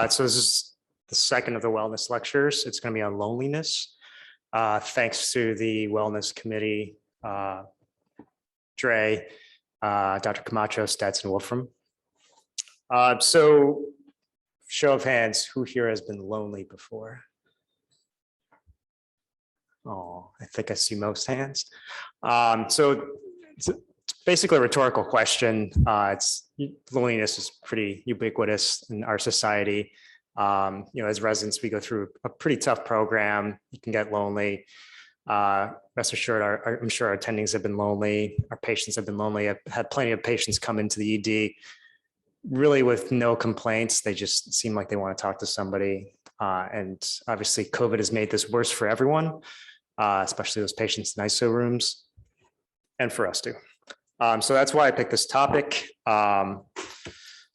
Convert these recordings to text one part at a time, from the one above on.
So this is the second of the wellness lectures. It's going to be on loneliness. Thanks to the wellness committee, Dre, Dr. Camacho, Stats, and Wolfram. So show of hands, who here has been lonely before? Oh, I think I see most hands. So it's basically a rhetorical question. Loneliness is pretty ubiquitous in our society. As residents, we go through a pretty tough program. You can get lonely. Rest assured, I'm sure our attendings have been lonely. Our patients have been lonely. I've had plenty of patients come into the ED really with no complaints. They just seem like they want to talk to somebody. And obviously COVID has made this worse for everyone, especially those patients in ISO rooms, and for us too. So that's why I picked this topic.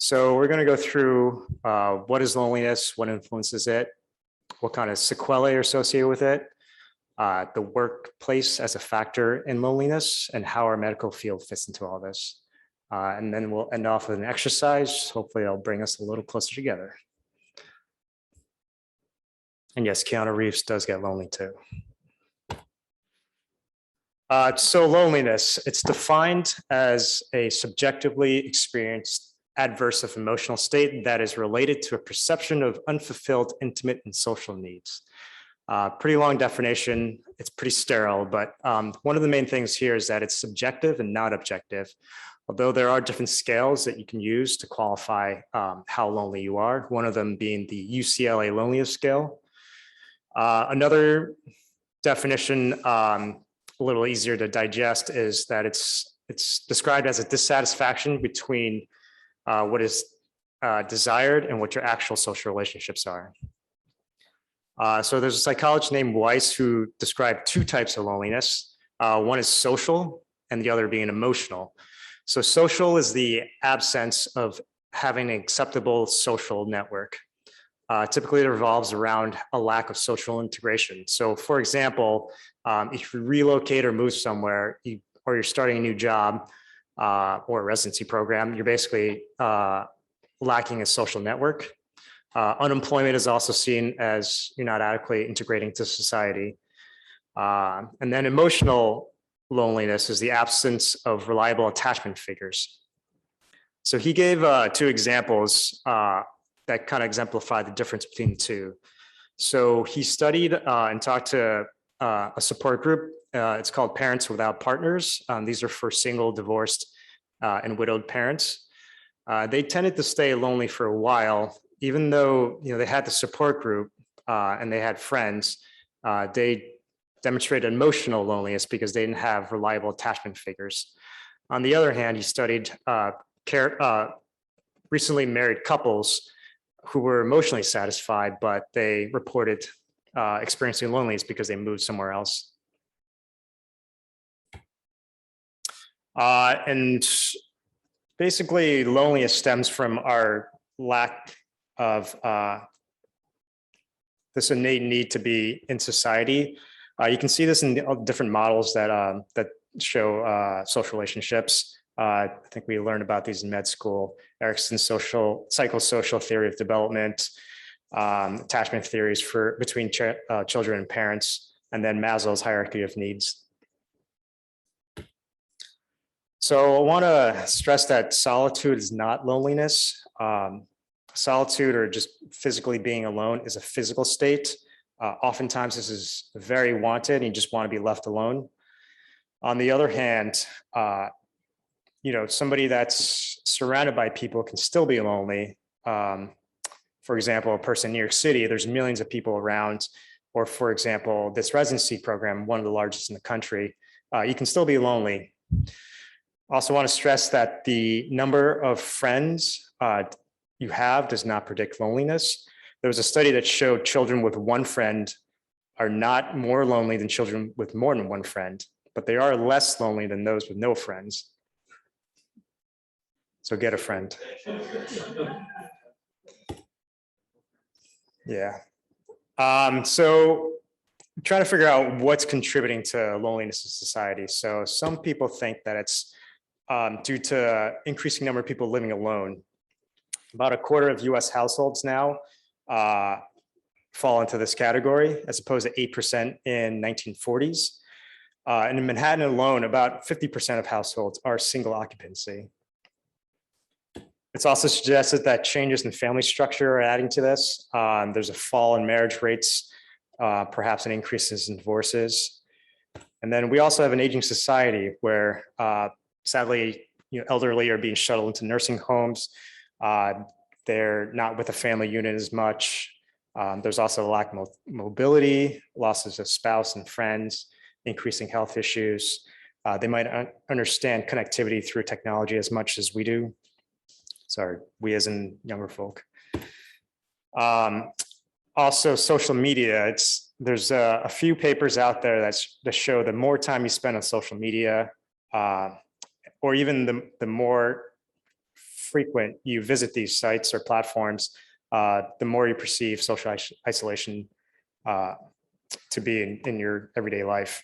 So we're going to go through what is loneliness, what influences it, what kind of sequelae are associated with it, the workplace as a factor in loneliness, and how our medical field fits into all this. And then we'll end off with an exercise. Hopefully it'll bring us a little closer together. And yes, Keanu Reeves does get lonely too. So loneliness, it's defined as a subjectively experienced adverse emotional state that is related to a perception of unfulfilled intimate and social needs. Pretty long definition, it's pretty sterile, but one of the main things here is that it's subjective and not objective. Although there are different scales that you can use to qualify how lonely you are, one of them being the UCLA loneliness scale. Another definition, a little easier to digest, is that it's described as a dissatisfaction between what is desired and what your actual social relationships are. So there's a psychologist named Weiss who described two types of loneliness. One is social and the other being emotional. So social is the absence of having an acceptable social network. Typically it revolves around a lack of social integration. So for example, if you relocate or move somewhere, or you're starting a new job or a residency program, you're basically lacking a social network. Unemployment is also seen as you're not adequately integrating to society. And then emotional loneliness is the absence of reliable attachment figures. So he gave two examples that kind of exemplify the difference between the two. So he studied and talked to a support group. It's called Parents Without Partners. These are for single, divorced, and widowed parents. They tended to stay lonely for a while, even though they had the support group and they had friends. They demonstrated emotional loneliness because they didn't have reliable attachment figures. On the other hand, he studied recently married couples who were emotionally satisfied, but they reported experiencing loneliness because they moved somewhere else. And basically, loneliness stems from our lack of this innate need to be in society. You can see this in different models that show social relationships. I think we learned about these in med school. Erickson's psychosocial theory of development, attachment theories between children and parents, and then Maslow's hierarchy of needs. So I want to stress that solitude is not loneliness. Solitude, or just physically being alone, is a physical state. Oftentimes this is very wanted and you just want to be left alone. On the other hand, somebody that's surrounded by people can still be lonely. For example, a person in New York City, there's millions of people around, or for example, this residency program, one of the largest in the country, you can still be lonely. Also want to stress that the number of friends you have does not predict loneliness. There was a study that showed children with one friend are not more lonely than children with more than one friend, but they are less lonely than those with no friends. So get a friend. Yeah. So trying to figure out what's contributing to loneliness in society. So some people think that it's due to increasing number of people living alone. About a quarter of US households now fall into this category, as opposed to 8% in 1940s. And in Manhattan alone, about 50% of households are single occupancy. It's also suggested that changes in family structure are adding to this. There's a fall in marriage rates, perhaps an increase in divorces. And then we also have an aging society where sadly, elderly are being shuttled into nursing homes. They're not with a family unit as much. There's also a lack of mobility, losses of spouse and friends, increasing health issues. They might understand connectivity through technology as much as we do. Sorry, we as in younger folk. Also, social media. There's a few papers out there that show the more time you spend on social media, or even the more frequent you visit these sites or platforms, the more you perceive social isolation to be in your everyday life.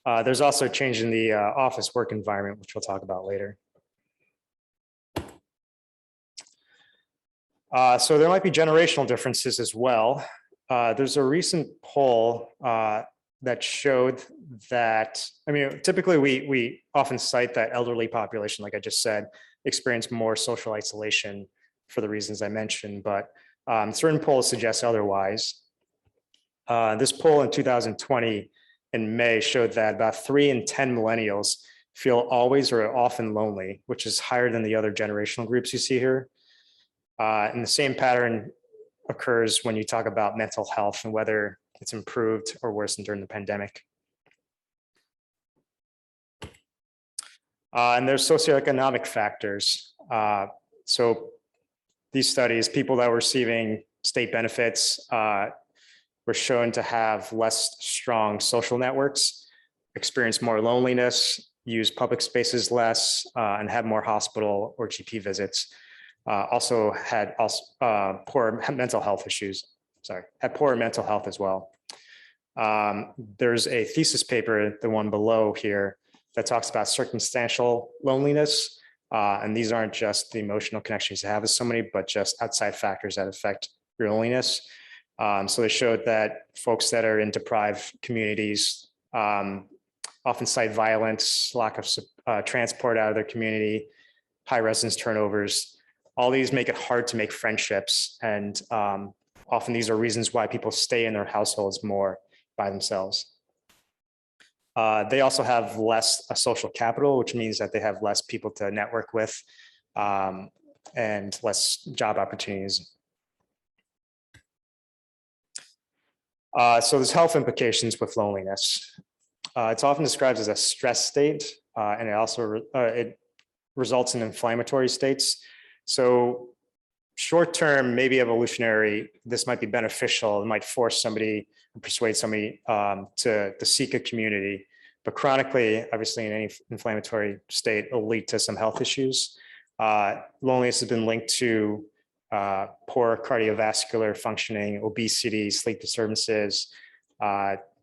There's also a change in the office work environment, which we'll talk about later. So there might be generational differences as well. There's a recent poll that showed that, typically we often cite that elderly population, like I just said, experience more social isolation for the reasons I mentioned, but certain polls suggest otherwise. This poll in 2020 in May showed that about 3 in 10 millennials feel always or often lonely, which is higher than the other generational groups you see here. And the same pattern occurs when you talk about mental health and whether it's improved or worsened during the pandemic. And there's socioeconomic factors. So these studies, people that were receiving state benefits were shown to have less strong social networks, experience more loneliness, use public spaces less, and have more hospital or GP visits. Also had poor mental health issues. Had poor mental health as well. There's a thesis paper, the one below here, that talks about circumstantial loneliness. And these aren't just the emotional connections you have with somebody, but just outside factors that affect your loneliness. So they showed that folks that are in deprived communities often cite violence, lack of transport out of their community, high residence turnovers. All these make it hard to make friendships. And often these are reasons why people stay in their households more by themselves. They also have less social capital, which means that they have less people to network with and less job opportunities. So there's health implications with loneliness. It's often described as a stress state, and it also it results in inflammatory states. So short-term, maybe evolutionary, this might be beneficial. It might force somebody, persuade somebody to seek a community. But chronically, obviously in any inflammatory state, it'll lead to some health issues. Loneliness has been linked to poor cardiovascular functioning, obesity, sleep disturbances,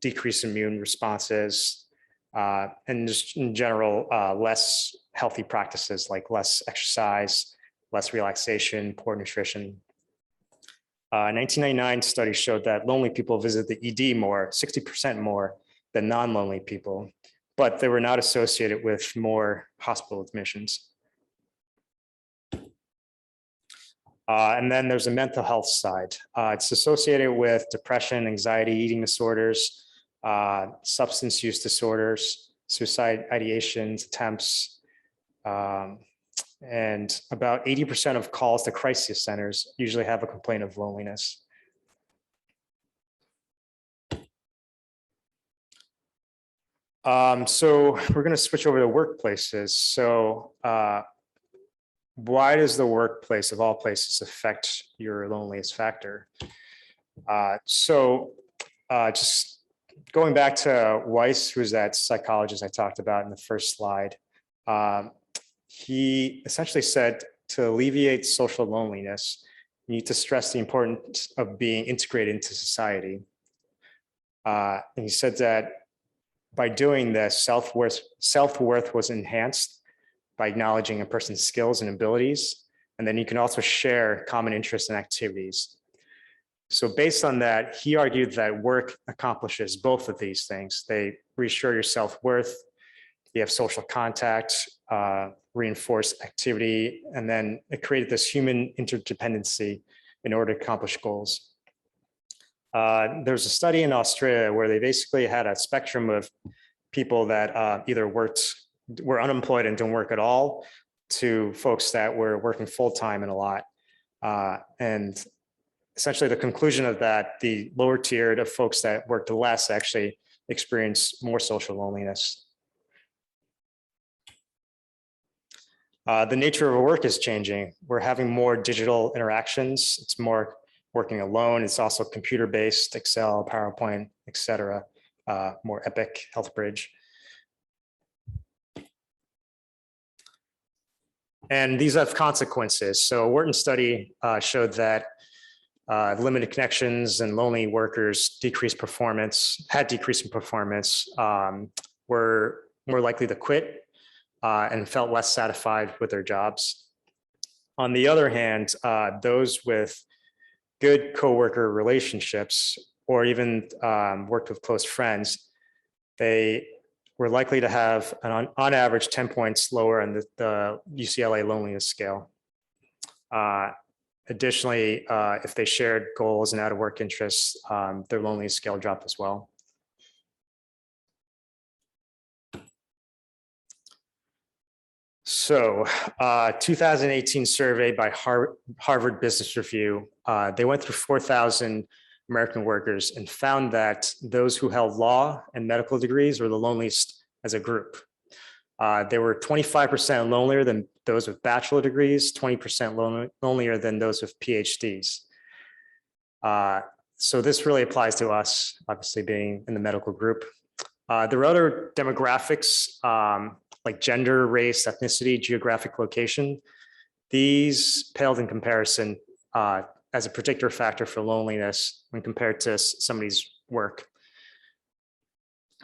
decreased immune responses, and just in general, less healthy practices like less exercise, less relaxation, poor nutrition. 1999 study showed that lonely people visit the ED more, 60% more than non-lonely people, but they were not associated with more hospital admissions. And then there's a mental health side. It's associated with depression, anxiety, eating disorders, substance use disorders, suicide ideations, attempts, and about 80% of calls to crisis centers usually have a complaint of loneliness. So we're going to switch over to workplaces. So why does the workplace of all places affect your loneliness factor? Just going back to Weiss, who's that psychologist I talked about in the first slide, he essentially said to alleviate social loneliness, you need to stress the importance of being integrated into society. And he said that by doing this, self-worth was enhanced by acknowledging a person's skills and abilities. And then you can also share common interests and activities. So based on that, he argued that work accomplishes both of these things. They reassure your self-worth, you have social contact, reinforce activity, and then it created this human interdependency in order to accomplish goals. There's a study in Australia where they basically had a spectrum of people that either were unemployed and didn't work at all, to folks that were working full-time and a lot. And essentially the conclusion of that, the lower tiered of folks that worked less actually experienced more social loneliness. The nature of our work is changing. We're having more digital interactions. It's more working alone. It's also computer-based, Excel, PowerPoint, et cetera, more Epic, HealthBridge. And these have consequences. So a Wharton study showed that limited connections and lonely workers had decreasing performance, were more likely to quit and felt less satisfied with their jobs. On the other hand, those with good coworker relationships, or even worked with close friends, they were likely to have on average 10 points lower on the UCLA loneliness scale. Additionally, if they shared goals and out of work interests, their loneliness scale dropped as well. So 2018 survey by Harvard Business Review, they went through 4,000 American workers and found that those who held law and medical degrees were the loneliest as a group. They were 25% lonelier than those with bachelor degrees, 20% lonelier than those with PhDs. So this really applies to us, obviously being in the medical group. There are other demographics, like gender, race, ethnicity, geographic location. These paled in comparison as a predictor factor for loneliness when compared to somebody's work.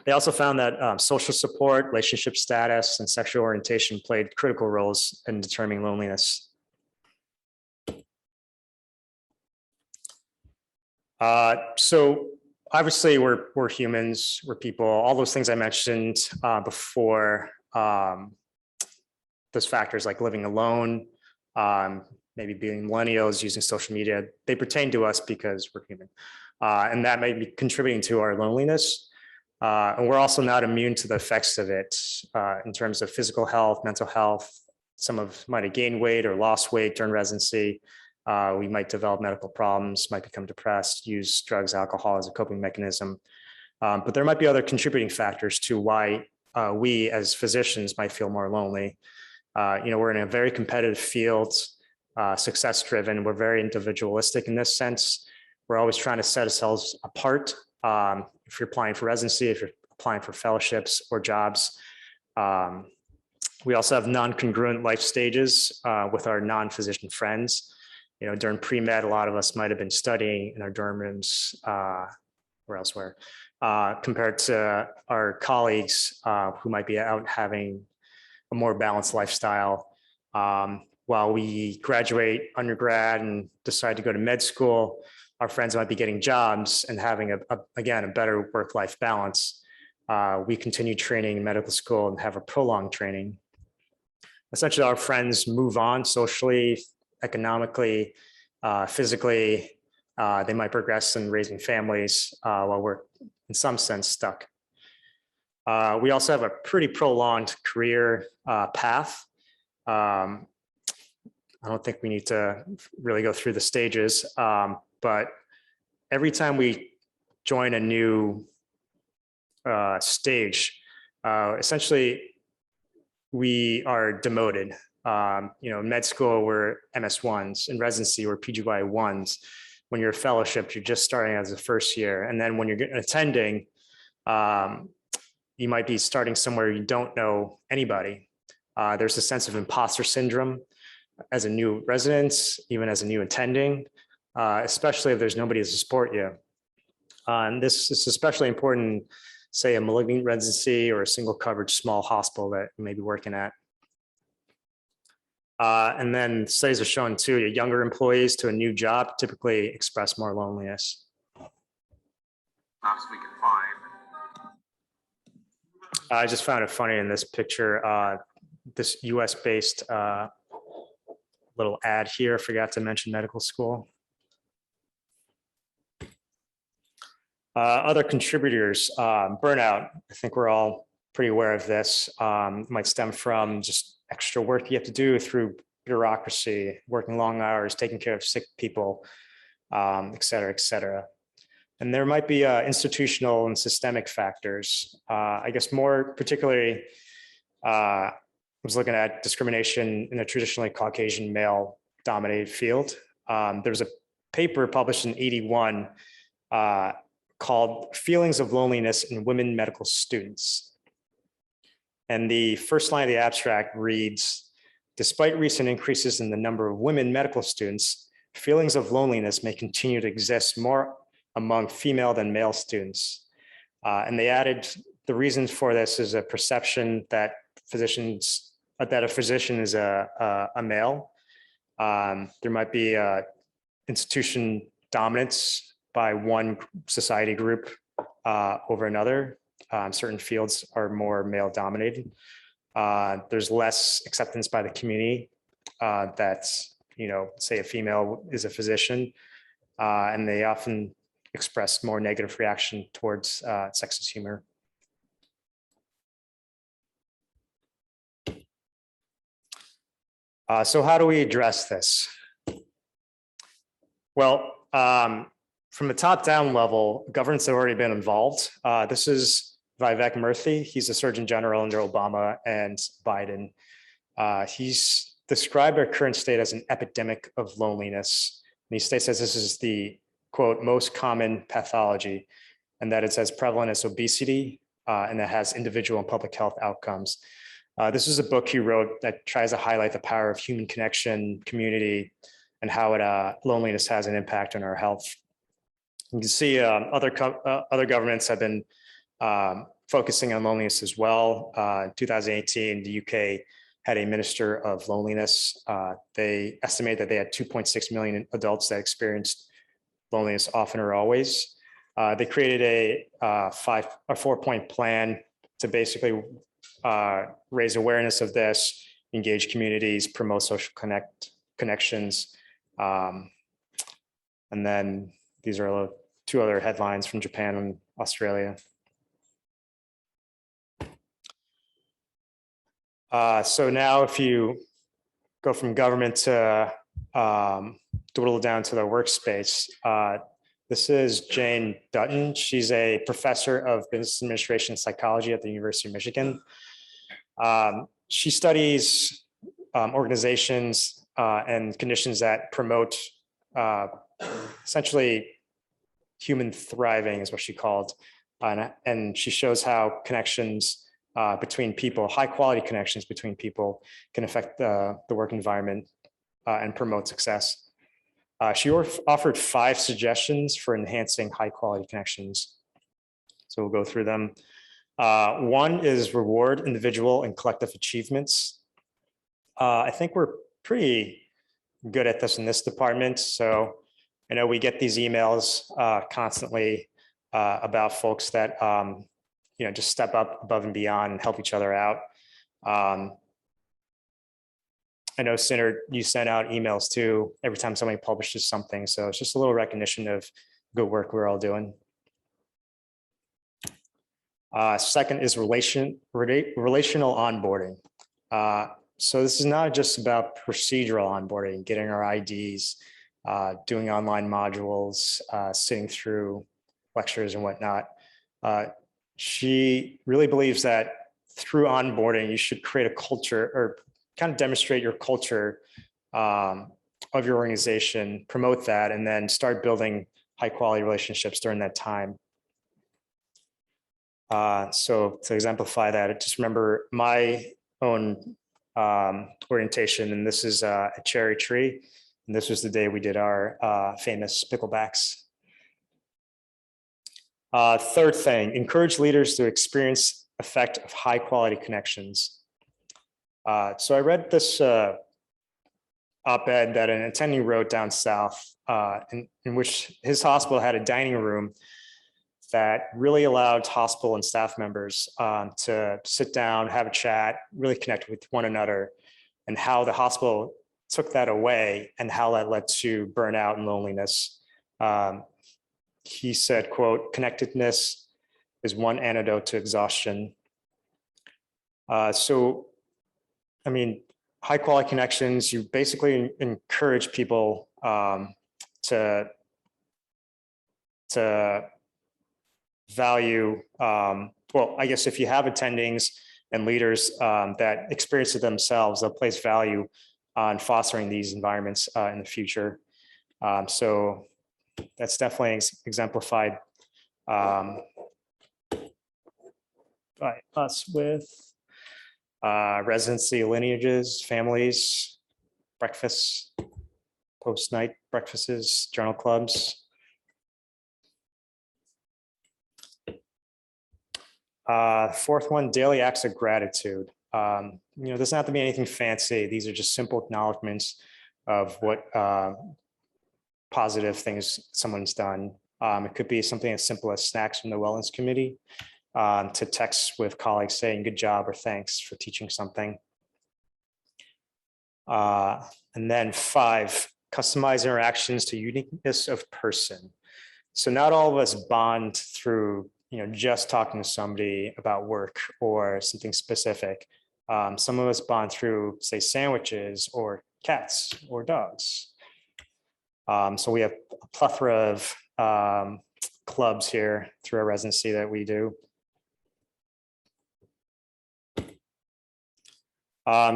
They also found that social support, relationship status, and sexual orientation played critical roles in determining loneliness. So obviously we're humans, we're people, all those things I mentioned before, those factors like living alone, maybe being millennials, using social media, they pertain to us because we're human. And that may be contributing to our loneliness. And we're also not immune to the effects of it in terms of physical health, mental health. Some might have gained weight or lost weight during residency. We might develop medical problems, might become depressed, use drugs, alcohol as a coping mechanism. But there might be other contributing factors to why we as physicians might feel more lonely. We're in a very competitive field, success-driven. We're very individualistic in this sense. We're always trying to set ourselves apart. If you're applying for residency, if you're applying for fellowships or jobs. We also have non-congruent life stages with our non-physician friends. During pre-med, a lot of us might have been studying in our dorm rooms or elsewhere, compared to our colleagues who might be out having a more balanced lifestyle. While we graduate undergrad and decide to go to med school, our friends might be getting jobs and having again, a better work-life balance. We continue training in medical school and have a prolonged training. Essentially, our friends move on socially, economically, physically. They might progress in raising families while we're in some sense stuck. We also have a pretty prolonged career path. I don't think we need to really go through the stages, but every time we join a new stage, essentially we are demoted. In med school, we're MS1s. In residency, we're PGY1s. When you're a fellowship, you're just starting as a first year. And then when you're attending, you might be starting somewhere you don't know anybody. There's a sense of imposter syndrome as a new resident, even as a new attending, especially if there's nobody to support you. And this is especially important, say, a malignant residency or a single coverage small hospital that you may be working at. And then studies are showing too, younger employees to a new job typically express more loneliness. We can find. I just found it funny in this picture, this US-based little ad here, forgot to mention medical school. Other contributors, burnout, I think we're all pretty aware of this, might stem from just extra work you have to do through bureaucracy, working long hours, taking care of sick people, et cetera, et cetera. And there might be institutional and systemic factors. I guess more particularly, I was looking at discrimination in a traditionally Caucasian male dominated field. There was a paper published in '81 called Feelings of Loneliness in Women Medical Students. And the first line of the abstract reads, despite recent increases in the number of women medical students, feelings of loneliness may continue to exist more among female than male students. And they added the reasons for this is a perception that a physician is a male. There might be institution dominance by one society group over another. Certain fields are more male dominated. There's less acceptance by the community that, say a female is a physician, and they often express more negative reaction towards sexist humor. So how do we address this? Well, from the top-down level, governments have already been involved. This is Vivek Murthy. He's the Surgeon General under Obama and Biden. He's described our current state as an epidemic of loneliness. And he states that this is the, quote, most common pathology, and that it's as prevalent as obesity, and that has individual and public health outcomes. This is a book he wrote that tries to highlight the power of human connection, community, and how loneliness has an impact on our health. You can see other governments have been focusing on loneliness as well. In 2018, the UK had a minister of loneliness. They estimate that they had 2.6 million adults that experienced loneliness often or always. They created a 4-point plan to basically raise awareness of this, engage communities, promote social connections. And then these are two other headlines from Japan and Australia. So now if you go from government to dwindle down to the workspace, this is Jane Dutton. She's a professor of business administration and psychology at the University of Michigan. She studies organizations and conditions that promote essentially human thriving is what she called. And she shows how connections between people, high quality connections between people can affect the work environment and promote success. She offered 5 suggestions for enhancing high quality connections. So we'll go through them. One is reward individual and collective achievements. I think we're pretty good at this in this department. So I know we get these emails constantly about folks that just step up above and beyond and help each other out. I know, Senator, you send out emails too every time somebody publishes something. So it's just a little recognition of good work we're all doing. Second is relational onboarding. So this is not just about procedural onboarding, getting our IDs, doing online modules, sitting through lectures and whatnot. She really believes that through onboarding, you should create a culture or kind of demonstrate your culture of your organization, promote that, and then start building high quality relationships during that time. So to exemplify that, just remember my own orientation, and this is a cherry tree. And this was the day we did our famous picklebacks. Third thing, encourage leaders to experience effect of high quality connections. So I read this op-ed that an attending wrote down south, in which his hospital had a dining room that really allowed hospital and staff members to sit down, have a chat, really connect with one another, and how the hospital took that away and how that led to burnout and loneliness. He said, quote, "Connectedness is one antidote to exhaustion." So, I mean, high quality connections, you basically encourage people to value, well, I guess if you have attendings and leaders that experience it themselves, they'll place value on fostering these environments in the future. So that's definitely exemplified by us with residency lineages, families, breakfasts, post-night breakfasts, journal clubs. Fourth one, daily acts of gratitude. Doesn't have to be anything fancy. These are just simple acknowledgments of what positive things someone's done. It could be something as simple as snacks from the wellness committee, to text with colleagues saying good job or thanks for teaching something. And then 5, customize interactions to uniqueness of person. So not all of us bond through just talking to somebody about work or something specific. Some of us bond through, say, sandwiches or cats or dogs. So we have a plethora of clubs here through our residency that we do.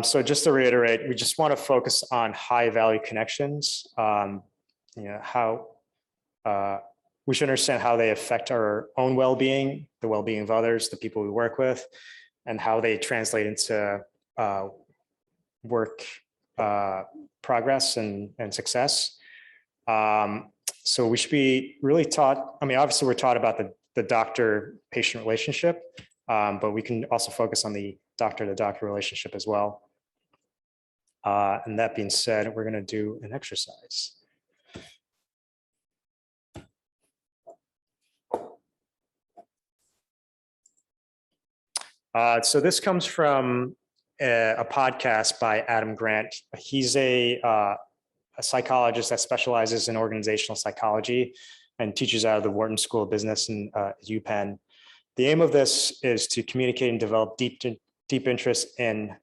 So just to reiterate, we just want to focus on high value connections. How we should understand how they affect our own well-being, the well-being of others, the people we work with, and how they translate into work progress and success. So we should be really taught, obviously we're taught about the doctor-patient relationship, but we can also focus on the doctor-to-doctor relationship as well. And that being said, we're going to do an exercise. So this comes from a podcast by Adam Grant. He's a psychologist that specializes in organizational psychology and teaches out of the Wharton School of Business in UPenn. The aim of this is to communicate and develop deep interest in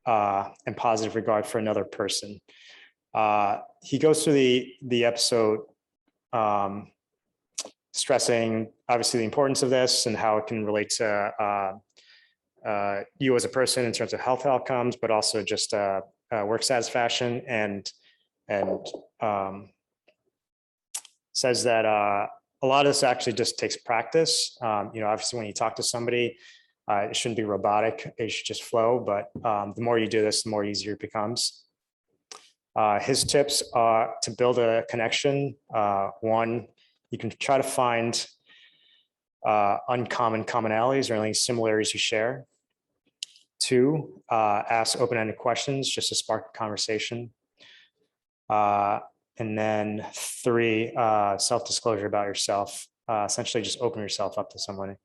and positive regard for another person. He goes through the episode stressing obviously the importance of this and how it can relate to you as a person in terms of health outcomes, but also just work satisfaction, and says that a lot of this actually just takes practice. Obviously when you talk to somebody, it shouldn't be robotic, it should just flow, but the more you do this, the more easier it becomes. His tips are to build a connection. 1, you can try to find uncommon commonalities or any similarities you share. 2, ask open-ended questions just to spark a conversation. And then 3, self-disclosure about yourself. Essentially just open yourself up to someone.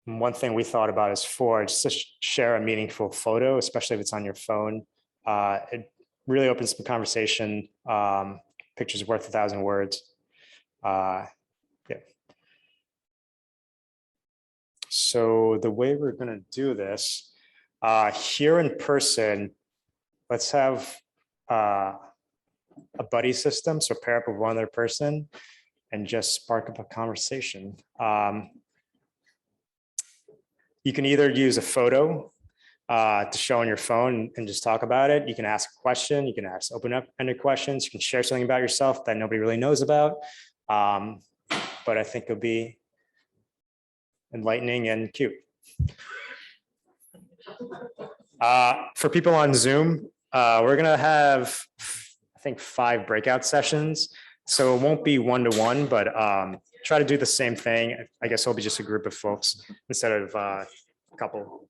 One thing we thought about is 4, just to share a meaningful photo, especially if it's on your phone. It really opens the conversation. Pictures worth 1,000 words. Yeah. So the way we're going to do this here in person, let's have a buddy system. So pair up with one other person and just spark up a conversation. You can either use a photo to show on your phone and just talk about it. You can ask a question. You can ask open-ended questions. You can share something about yourself that nobody really knows about. But I think it'll be enlightening and cute. For people on Zoom, we're going to have, I think, 5 breakout sessions. So it won't be one-to-one, but try to do the same thing. I guess it'll be just a group of folks instead of a couple.